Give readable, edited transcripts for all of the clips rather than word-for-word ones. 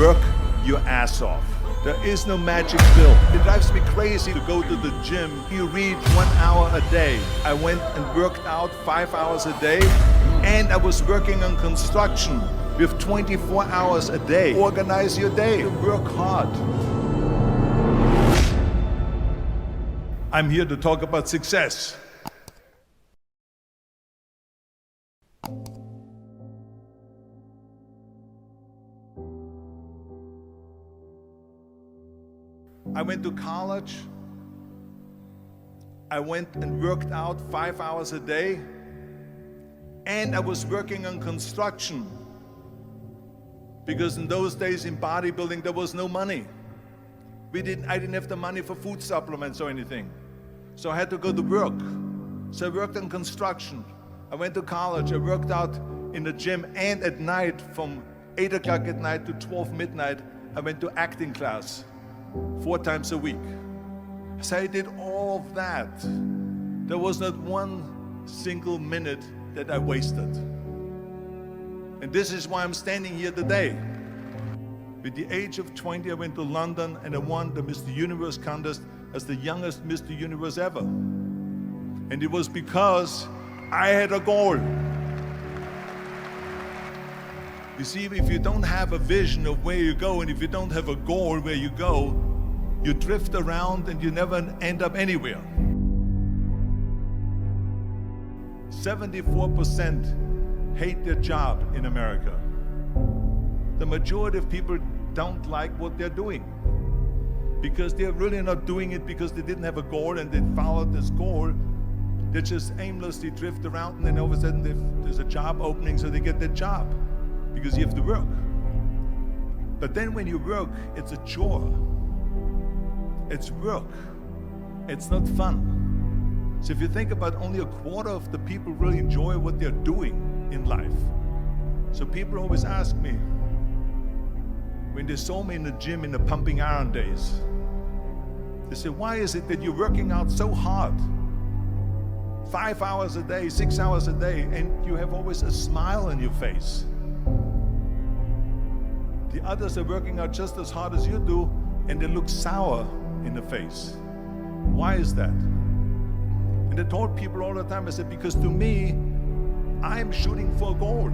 Work your ass off. There is no magic pill. It drives me crazy to go to the gym. You read 1 hour a day. I went and worked out 5 hours a day, and I was working on construction with 24 hours a day. Organize your day. Work hard. I'm here to talk about success. I went to college. I went and worked out 5 hours a day, and I was working on construction because in those days in bodybuilding there was no money. I didn't have the money for food supplements or anything, so I had to go to work. So I worked on construction. I went to college. I worked out in the gym, and at night from 8 o'clock at night to 12 midnight I went to acting class 4 times a week. So I did all of that. There was not one single minute that I wasted. And this is why I'm standing here today. At the age of 20, I went to London and I won the Mr. Universe contest as the youngest Mr. Universe ever. And it was because I had a goal. You see, if you don't have a vision of where you go, and if you don't have a goal where you go, you drift around and you never end up anywhere. 74% hate their job in America. The majority of people don't like what they're doing because they're really not doing it because they didn't have a goal and they followed this goal. They just aimlessly drift around, and then all of a sudden there's a job opening, so they get that job because you have to work. But then when you work, it's a chore. It's work. It's not fun. So if you think about, only a quarter of the people really enjoy what they're doing in life. So people always ask me, when they saw me in the gym in the pumping iron days, they say, why is it that you're working out so hard? 5 hours a day, 6 hours a day, and you have always a smile on your face. The others are working out just as hard as you do, and they look sour in the face. Why is that? And I told people all the time, I said, because to me, I'm shooting for a goal.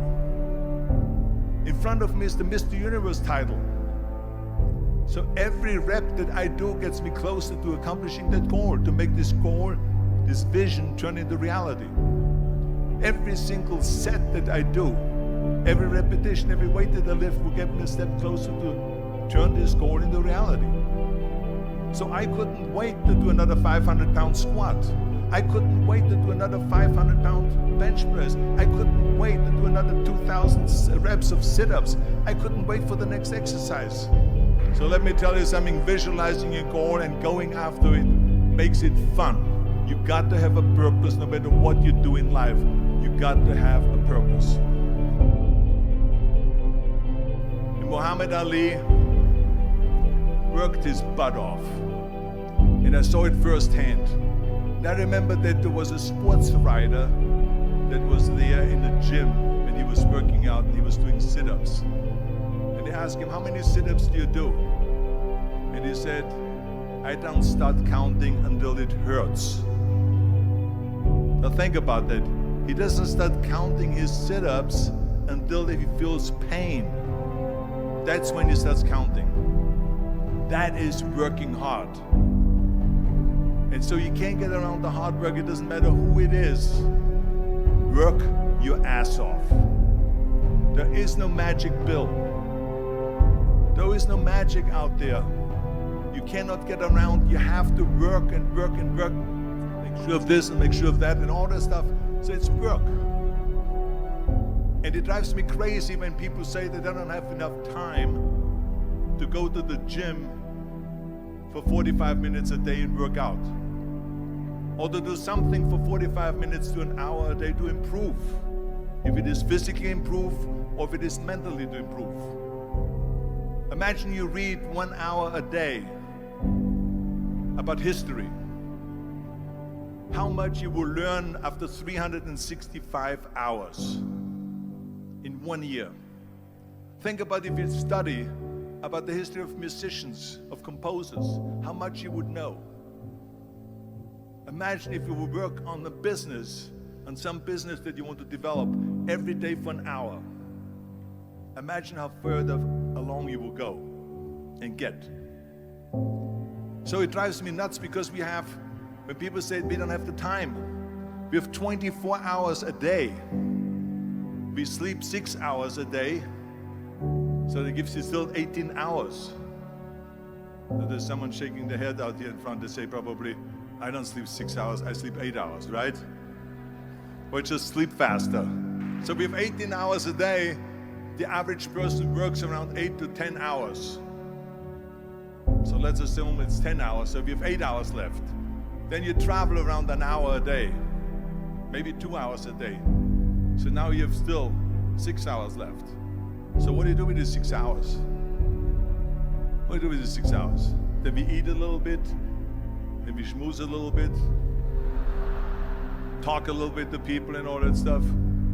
In front of me is the Mr. Universe title. So every rep that I do gets me closer to accomplishing that goal, to make this goal, this vision, turn into reality. Every single set that I do, every repetition, every weight that I lift will get me a step closer to turn this goal into reality. So I couldn't wait to do another 500-pound squat. I couldn't wait to do another 500-pound bench press. I couldn't wait to do another 2,000 reps of sit-ups. I couldn't wait for the next exercise. So let me tell you something, visualizing your goal and going after it makes it fun. You got to have a purpose no matter what you do in life. You got to have a purpose. And Muhammad Ali worked his butt off, and I saw it firsthand. And I remember that there was a sports writer that was there in the gym when he was working out and he was doing sit-ups. And they asked him, how many sit-ups do you do? And he said, I don't start counting until it hurts. Now think about that. He doesn't start counting his sit-ups until he feels pain. That's when he starts counting. That is working hard. And so you can't get around the hard work. It doesn't matter who it is. Work your ass off. There is no magic pill. There is no magic out there. You cannot get around. You have to work and work and work. Make sure of this and make sure of that and all that stuff. So it's work. And it drives me crazy when people say that they don't have enough time to go to the gym for 45 minutes a day and work out, or to do something for 45 minutes to an hour a day to improve, if it is physically improve or if it is mentally to improve. Imagine you read 1 hour a day about history. How much you will learn after 365 hours in 1 year. Think about if you study about the history of musicians, of composers, how much you would know. Imagine if you would work on the business, on some business that you want to develop every day for an hour. Imagine how further along you will go and get. So it drives me nuts because when people say we don't have the time, we have 24 hours a day. We sleep 6 hours a day, so that gives you still 18 hours. So there's someone shaking their head out here in front to say probably, I don't sleep 6 hours, I sleep 8 hours, right? Or just sleep faster. So we have 18 hours a day. The average person works around 8 to 10 hours. So let's assume it's 10 hours, so we have 8 hours left. Then you travel around an hour a day, maybe 2 hours a day. So now you have still 6 hours left. So what do you do with these 6 hours? What do you do with these 6 hours? Then we eat a little bit, then we schmooze a little bit, talk a little bit to people and all that stuff.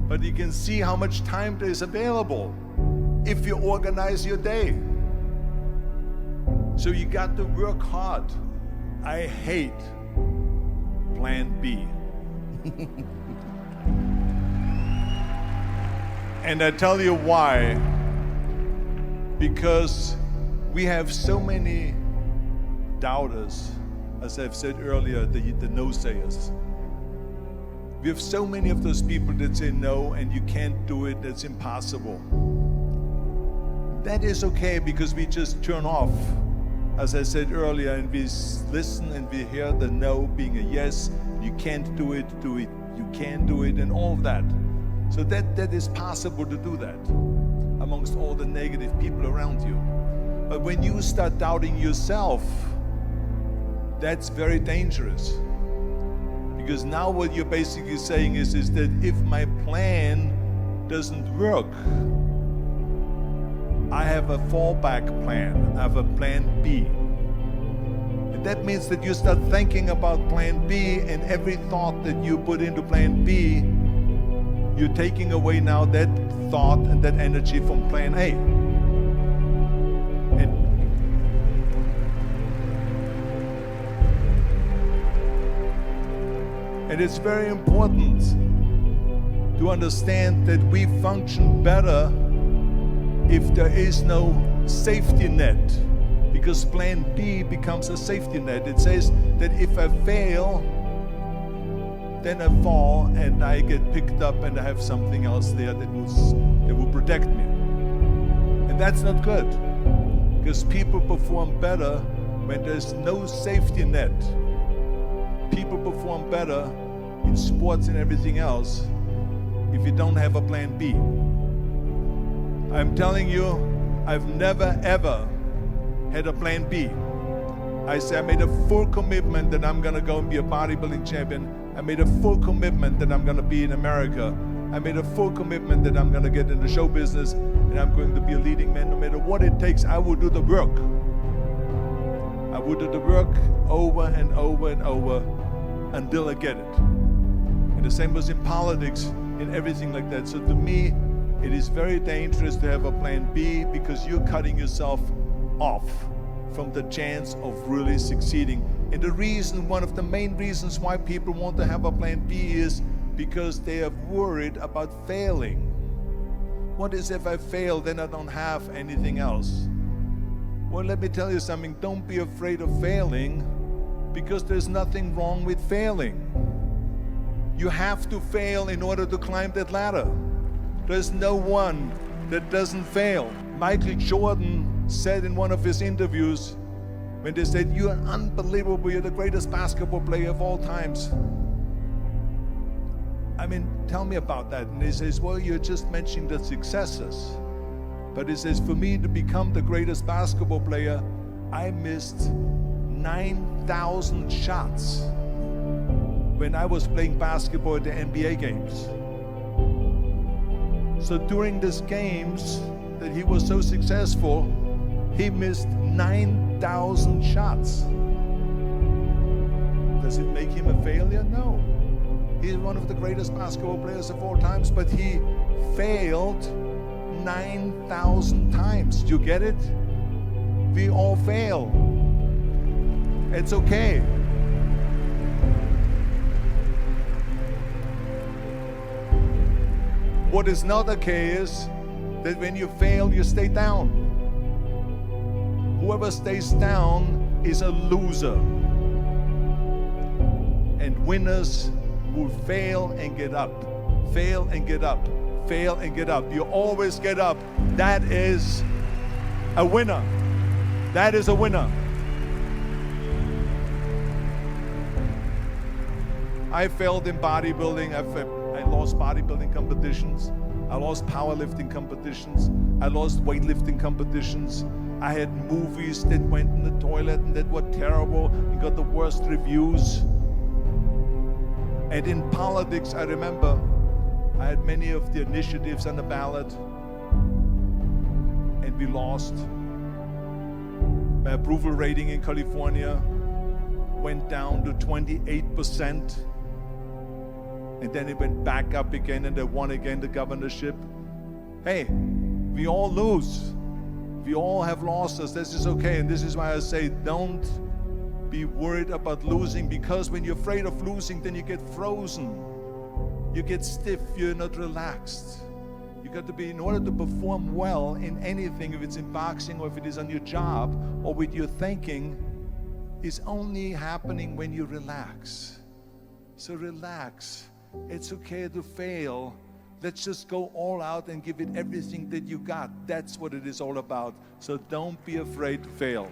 But you can see how much time there is available if you organize your day. So you got to work hard. I hate plan B. And I tell you why. Because we have so many doubters, as I've said earlier, the no-sayers. We have so many of those people that say no and you can't do it, that's impossible. That is okay because we just turn off, as I said earlier, and we listen and we hear the no being a yes. You can't do it, you can do it, and all of that. So that is possible to do that amongst all the negative people around you. But when you start doubting yourself, that's very dangerous. Because now what you're basically saying is that if my plan doesn't work, I have a fallback plan, I have a plan B. And that means that you start thinking about plan B, and every thought that you put into plan B, you're taking away now that thought and that energy from plan A. And it's very important to understand that we function better if there is no safety net, because plan B becomes a safety net. It says that if I fail, then I fall and I get picked up and I have something else there that will protect me. And that's not good, because people perform better when there's no safety net. People perform better in sports and everything else if you don't have a plan B. I'm telling you, I've never ever had a plan B. I made a full commitment that I'm gonna go and be a bodybuilding champion. I made a full commitment that I'm gonna be in America. I made a full commitment that I'm gonna get in the show business and I'm going to be a leading man. No matter what it takes, I will do the work. I will do the work over and over and over until I get it. And the same was in politics, in everything like that. So to me, it is very dangerous to have a plan B, because you're cutting yourself off from the chance of really succeeding. And the reason, one of the main reasons why people want to have a plan B is because they are worried about failing. What is if I fail, then I don't have anything else? Well, let me tell you something. Don't be afraid of failing, because there's nothing wrong with failing. You have to fail in order to climb that ladder. There's no one that doesn't fail. Michael Jordan said in one of his interviews, when they said, "You're unbelievable, you're the greatest basketball player of all times." I mean, tell me about that. And he says, well, you're just mentioning the successes. But he says, for me to become the greatest basketball player, I missed 9,000 shots when I was playing basketball at the NBA games. So during these games that he was so successful, he missed 9,000 shots. Does it make him a failure? No. He's one of the greatest basketball players of all times, but he failed 9,000 times. Do you get it? We all fail. It's okay. What is not okay is that when you fail, you stay down. Whoever stays down is a loser. And winners will fail and get up, fail and get up, fail and get up. You always get up. That is a winner. That is a winner. I failed in bodybuilding. I lost bodybuilding competitions. I lost powerlifting competitions. I lost weightlifting competitions. I had movies that went in the toilet and that were terrible and got the worst reviews. And in politics, I remember I had many of the initiatives on the ballot, and we lost. My approval rating in California went down to 28%, and then it went back up again, and I won again the governorship. Hey, we all lose. We all have losses. This is okay, and this is why I say don't be worried about losing, because when you're afraid of losing, then you get frozen. You get stiff, you're not relaxed. You got to be, in order to perform well in anything, if it's in boxing or if it is on your job or with your thinking, is only happening when you relax. So relax. It's okay to fail. Let's just go all out and give it everything that you got. That's what it is all about. So don't be afraid to fail.